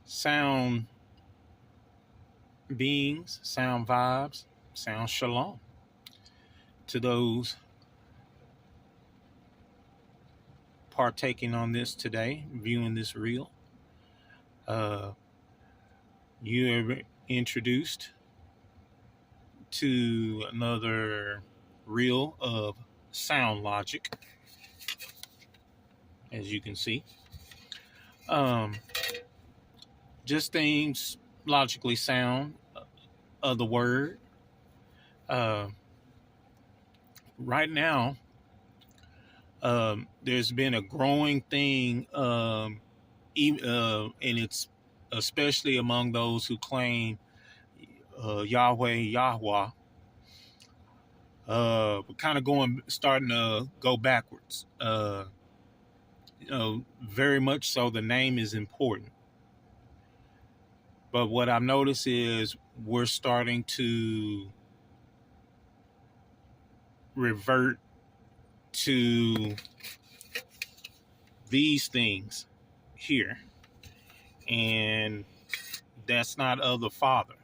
sound beings, sound vibes, sound shalom to those partaking on this today, viewing this reel. You are introduced to another reel of sound logic, as you can see. Just things logically sound of the word. Right now, there's been a growing thing, and it's especially among those who claim Yahweh, HaYaH. Kind of starting to go backwards. Very much so. The name is important, but what I've noticed is we're starting to revert to these things here, and that's not of the Father.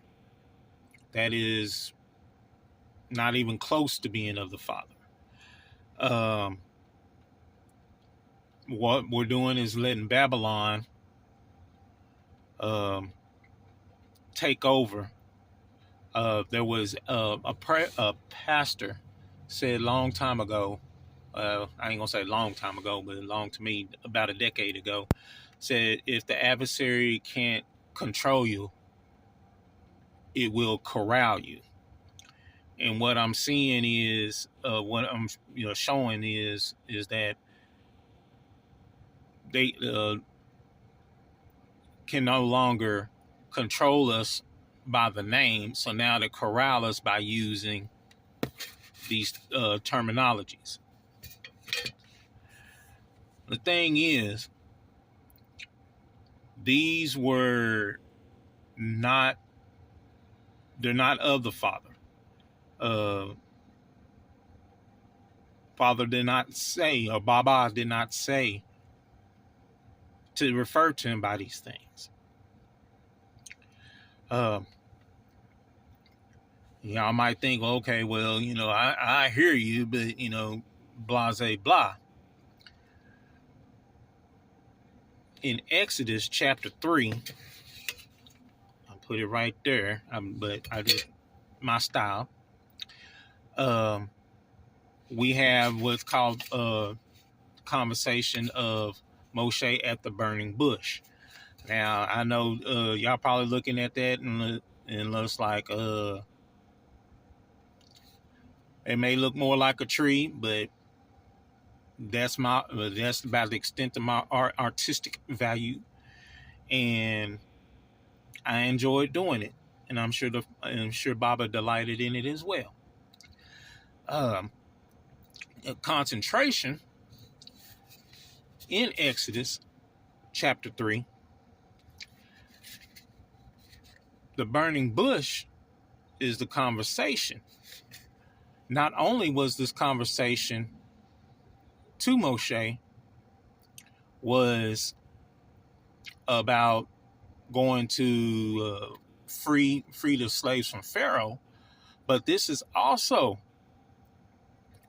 That is not even close to being of the Father. What we're doing is letting Babylon take over. There was a pastor said a long time ago, I ain't gonna say long time ago, but long to me, about a decade ago, said if the adversary can't control you, it will corral you. And what I'm seeing is, what I'm showing is that they can no longer control us by the name. So now they corral us by using these terminologies. The thing is, these were not, they're not of the Father. Father did not say, or Baba did not say to refer to him by these things. Y'all might think, okay, well, I hear you, but, blase blah. In Exodus chapter 3, I'll put it right there, but I did my style. We have what's called a conversation of Moshe at the burning bush. Now, I know y'all probably looking at that and looks like it may look more like a tree, but that's about the extent of my artistic value, and I enjoyed doing it, and I'm sure Baba delighted in it as well. Concentration in Exodus chapter 3, the burning bush is the conversation. Not only was this conversation to Moshe was about going to free the slaves from Pharaoh, but this is also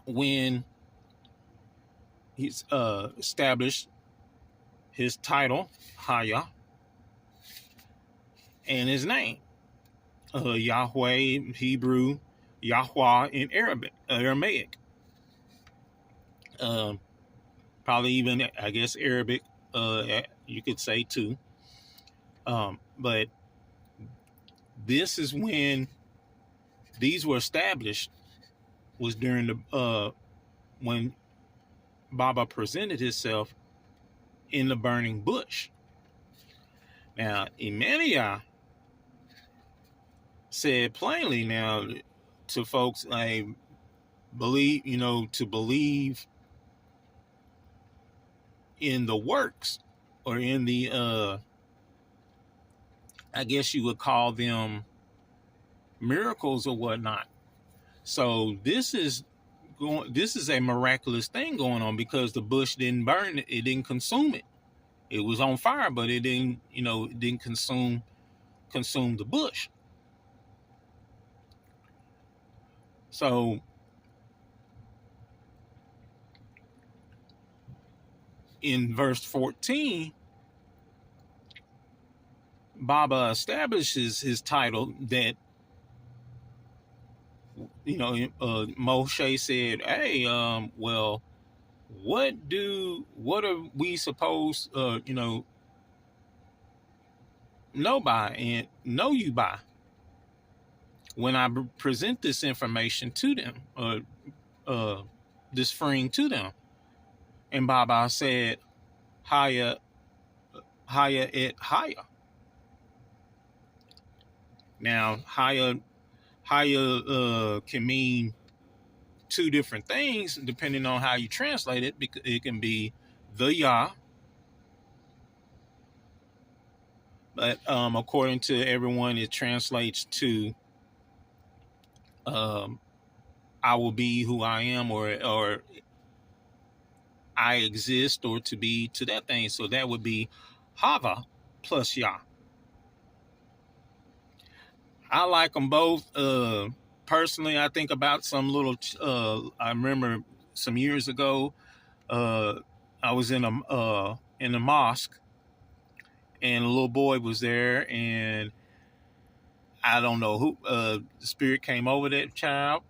when he's established his title, HaYaH, and his name, Yahweh Hebrew, Yahweh in Aramaic. Probably even, I guess, Arabic, you could say too. But this is when these were established, was during the when Baba presented himself in the burning bush. Now, Emmanuel said plainly now to folks, I believe, to believe in the works, or in the I guess you would call them miracles or whatnot. So this is a miraculous thing going on, because the bush didn't burn it, it didn't consume it. It was on fire, but it didn't, it didn't consume the bush. So in verse 14, Baba establishes his title that, Moshe said, "Hey, well, what are we supposed, know by and know you by when I present this information to them, uh, this freeing to them?" And Baba said, "HaYaH, HaYaH. Now, HaYaH can mean two different things depending on how you translate it. Because it can be the Yah, but according to everyone, it translates to I will be who I am, or I exist, or to be to that thing. So that would be Hava plus Yah. I like them both. Personally, I think about some little. I remember some years ago, I was in a mosque, and a little boy was there, and I don't know who. The spirit came over that child.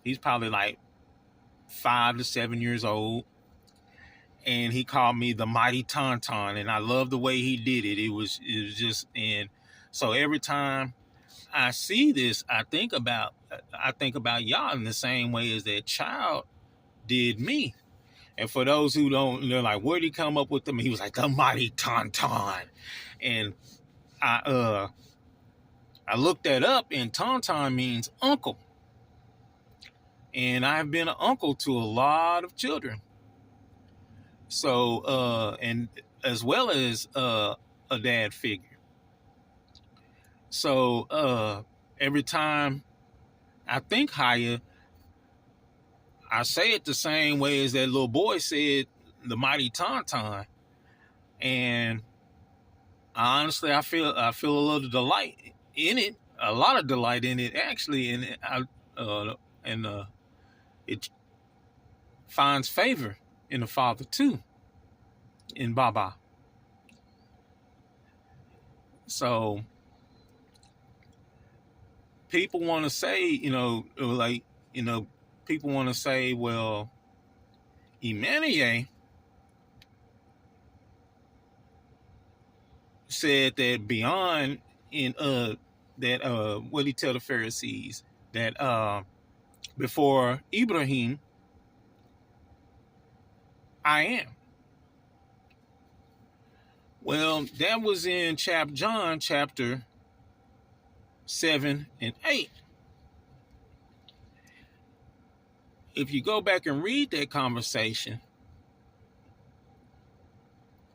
He's probably like 5 to 7 years old, and he called me the mighty Tauntaun, and I love the way he did it. It was just, and so every time I see this, I think about Yah in the same way as that child did me. And for those who don't, they're like, where'd he come up with them? He was like, the mighty Tauntaun. And I looked that up, and Tauntaun means uncle. And I've been an uncle to a lot of children. So, and as well as a dad figure. So every time I think HaYaH, I say it the same way as that little boy said, the mighty Tauntaun. And honestly, I feel a little delight in it, a lot of delight in it, actually. And it finds favor in the Father too, in Baba. So people want to say, people want to say, well, Emmanuel said that beyond in that what did he tell the Pharisees? That before Ibrahim, I am. Well, that was in John chapter 7 and 8. If you go back and read that conversation,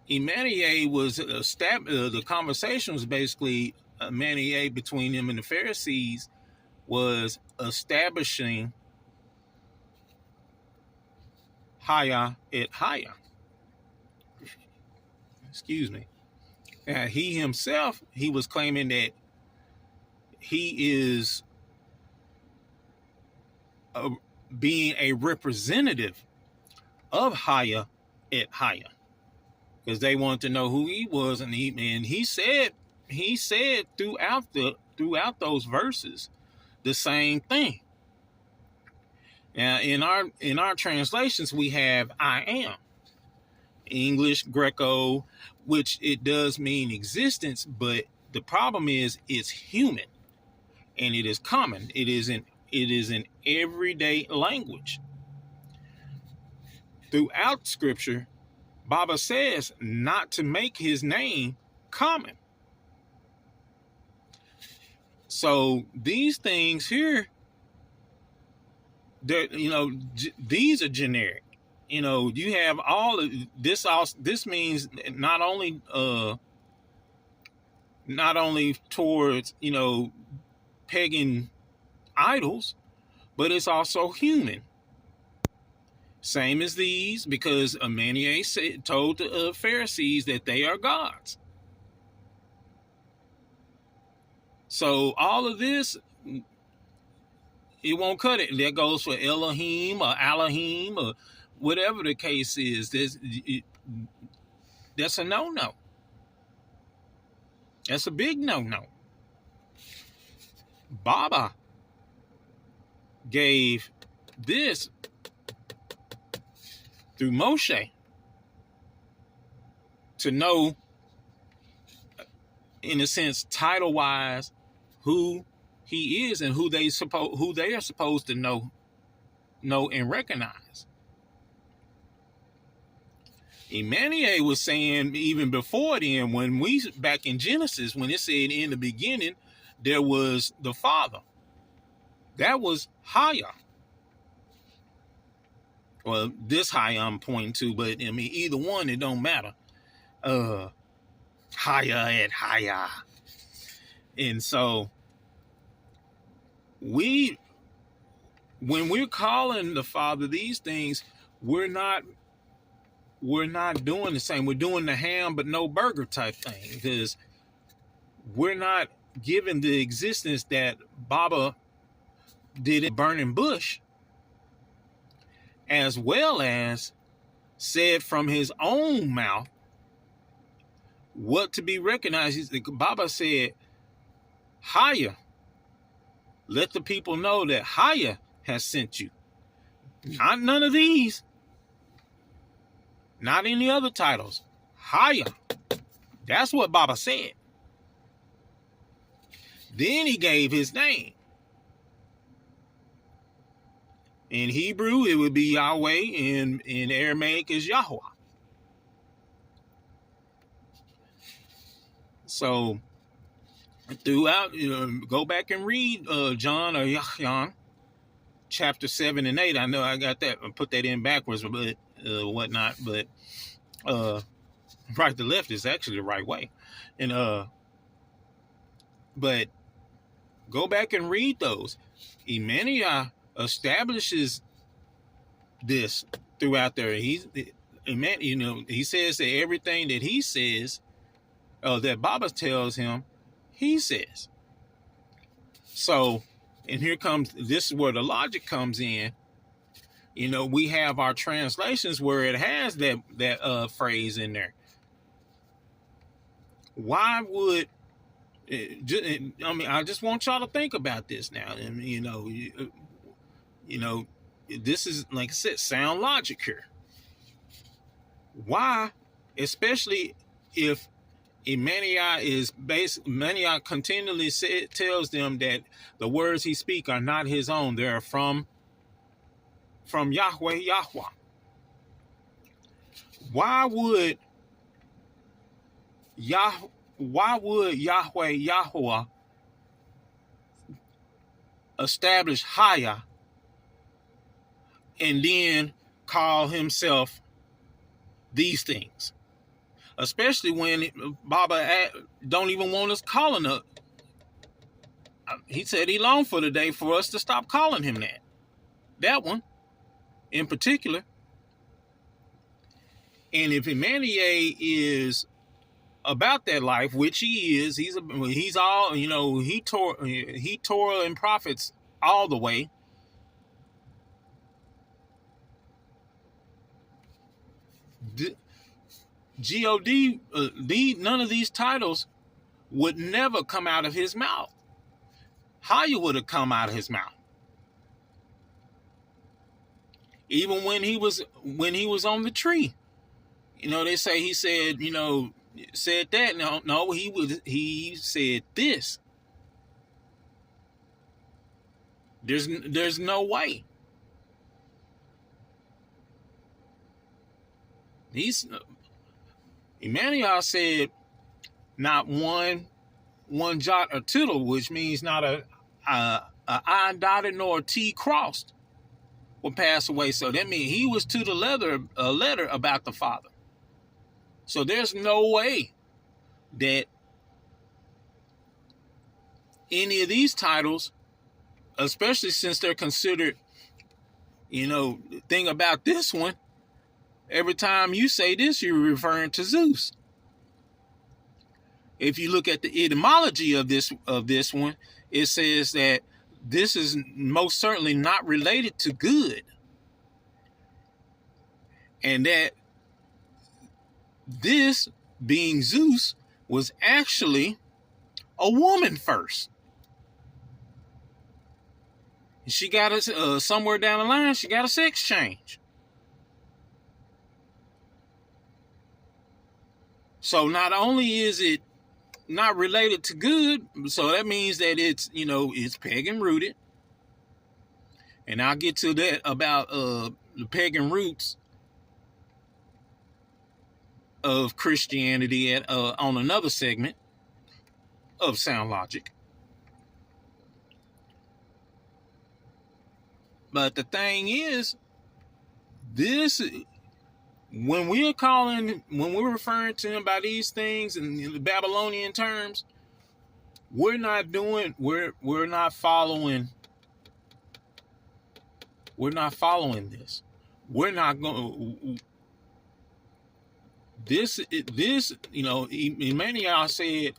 Emmanuel was the conversation was basically Emmanuel between him and the Pharisees was establishing HaYaH et HaYaH. Excuse me. He himself, he was claiming that he is being a representative of HaYaH et HaYaH, because they wanted to know who he was, and he said throughout those verses the same thing. Now in our translations we have I am. English, Greco, which it does mean existence, but the problem is it's human and it is common. It is in everyday language. Throughout scripture, Baba says not to make his name common. So these things here, these are generic. You have all of this. This means not only towards pagan idols, but it's also human. Same as these, because HaYaH told the Pharisees that they are gods. So all of this, it won't cut it. That goes for Elohim or Elohim or whatever the case is. That's a no-no. That's a big no-no. Baba gave this through Moshe to know, in a sense, title-wise, who he is and who they are supposed to know and recognize. Emmanuel was saying even before then, when we back in Genesis, when it said in the beginning there was the Father, that was HaYaH. Well, this HaYaH I'm pointing to, but I mean either one, it don't matter. HaYaH and HaYaH. And so when we're calling the Father these things, we're not doing the same. We're doing the ham but no burger type thing, because we're not given the existence that Baba did in Burning Bush, as well as said from his own mouth what to be recognized. Baba said, HaYaH, let the people know that HaYaH has sent you. Not none of these. Not any other titles. HaYaH. That's what Baba said. Then he gave his name. In Hebrew, it would be Yahweh. In Aramaic, is Yahweh. So, throughout, go back and read John or HaYaH, chapter 7 and 8. I know I got that. I put that in backwards, but whatnot. But right to left is actually the right way. And but go back and read those. Emmanuel establishes this throughout there. He says that everything that he says, that Baba tells him, he says. So, and this is where the logic comes in. We have our translations where it has that phrase in there. Why would I just want y'all to think about this now. And this is, like I said, sound logic here. Why, especially if Emmanuel continually tells them that the words he speaks are not his own; they are from Yahweh. Why would Yahweh establish HaYaH and then call himself these things? Especially when Baba don't even want us calling her. He said he longed for the day for us to stop calling him that. That one in particular. And if Emmanuel is about that life, which he is, he's all, he Torah and prophets all the way. God, none of these titles would never come out of his mouth. HaYaH would have come out of his mouth. Even when he was on the tree, they say he said, said that. No, he said this. There's no way. Emmanuel said not one jot or tittle, which means not a I dotted nor a T crossed, will pass away. So that means he was to the letter about the Father. So there's no way that any of these titles, especially since they're considered The thing about this one, every time you say this, you're referring to Zeus. If you look at the etymology of this one, it says that this is most certainly not related to good, and that this, being Zeus, was actually a woman first. She got a somewhere down the line, she got a sex change. So not only is it not related to good, so that means that it's pagan rooted. And I'll get to that about the pagan roots of Christianity on another segment of Sound Logic. But the thing is, when we're referring to him by these things in the Babylonian terms, we're not following this. We're not going. This, many of y'all said,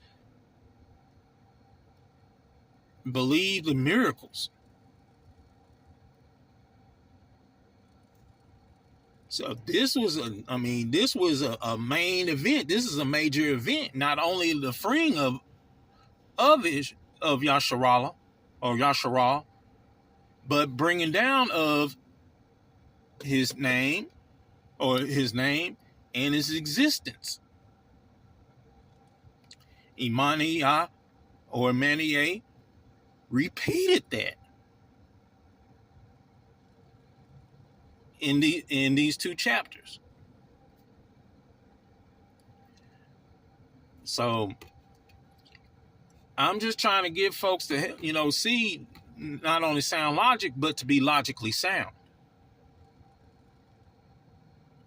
believe the miracles. So this was a main event. This is a major event. Not only the freeing of Yasharallah or Yasharal, but bringing down of his name and his existence. Imani-Yah or Mani-Yah repeated that in these two chapters. So I'm just trying to give folks to see not only sound logic, but to be logically sound.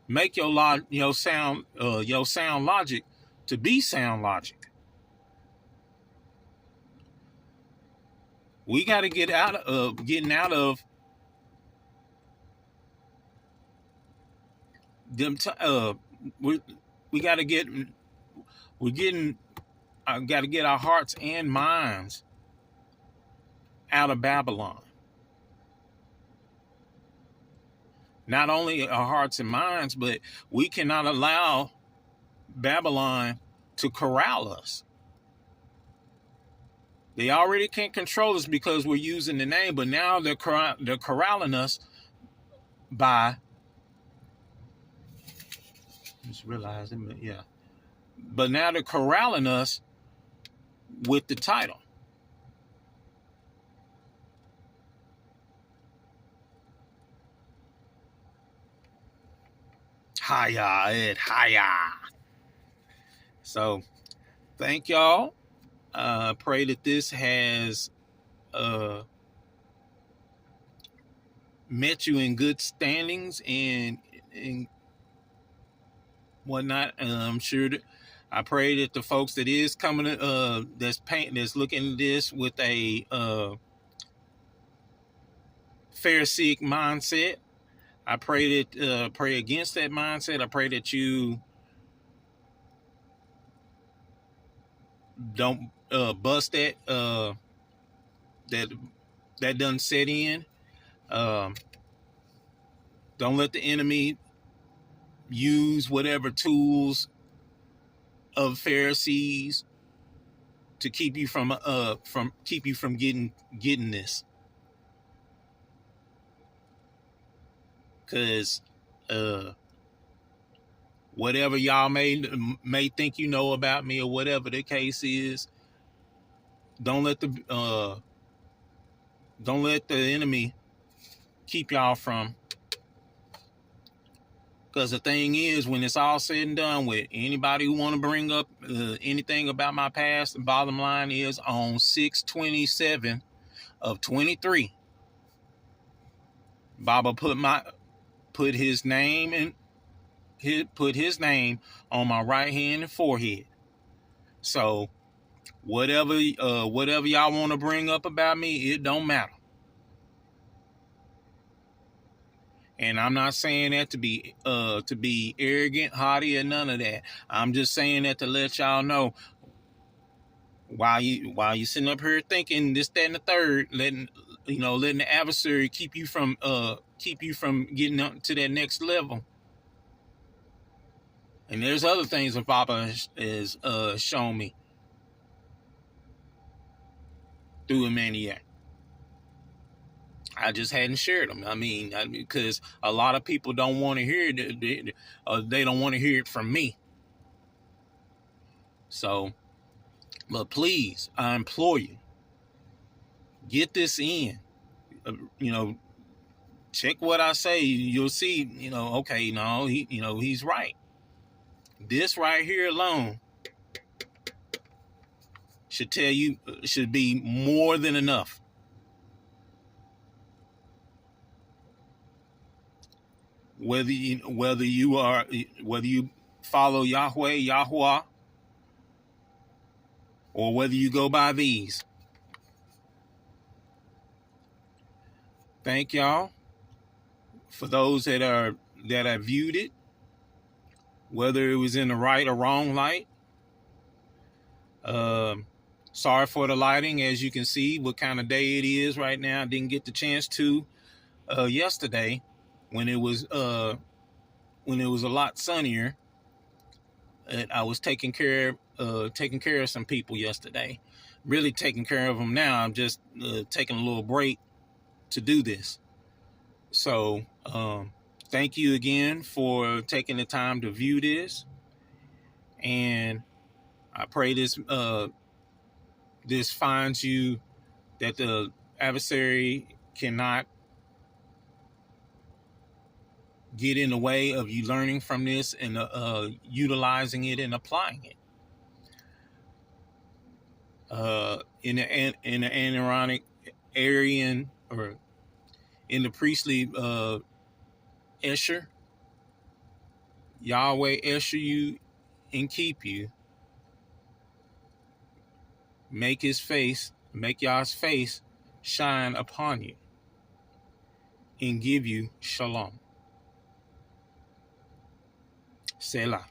Make your sound logic to be sound logic. We got to get out of them. Got to get our hearts and minds out of Babylon. Not only our hearts and minds, but we cannot allow Babylon to corral us. They already can't control us because we're using the name, but now they're corralling us by, just realizing, yeah. But now they're corralling us with the title. HaYaH. So, thank y'all. Pray that this has met you in good standings and whatnot. I'm sure that I pray that the folks that is coming, that's looking at this with a Pharisaic mindset. I pray against that mindset. I pray that you don't bust that doesn't set in. Don't let the enemy use whatever tools of Pharisees to keep you from getting this. Because whatever y'all may think you know about me or whatever the case is, don't let the enemy keep y'all from. Because the thing is, when it's all said and done with, anybody who want to bring up anything about my past, the bottom line is on 6/27 of 23, Baba put his name on my right hand and forehead. So whatever y'all want to bring up about me, it don't matter. And I'm not saying that to be arrogant, haughty, or none of that. I'm just saying that to let y'all know, while you sitting up here thinking this, that, and the third, letting the adversary keep you from getting up to that next level. And there's other things that Papa has shown me through HaYaH. I just hadn't shared them. Because a lot of people don't want to hear it. They don't want to hear it from me. So, but please, I implore you, get this in. Check what I say. You'll see. Okay, no, he's right. This right here alone should be more than enough. Whether you follow Yahweh, HaYaH, or whether you go by these. Thank y'all for those that have viewed it, whether it was in the right or wrong light. Sorry for the lighting. As you can see, what kind of day it is right now. I didn't get the chance to yesterday when it was a lot sunnier. I was taking care of some people yesterday. Really taking care of them now. I'm just taking a little break to do this. So thank you again for taking the time to view this, and I pray this finds you, that the adversary cannot get in the way of you learning from this and utilizing it and applying it. In the Aaronic, Aryan, or in the priestly Esher, Yahweh Esher you and keep you. Make Yah's face shine upon you and give you shalom. Selah.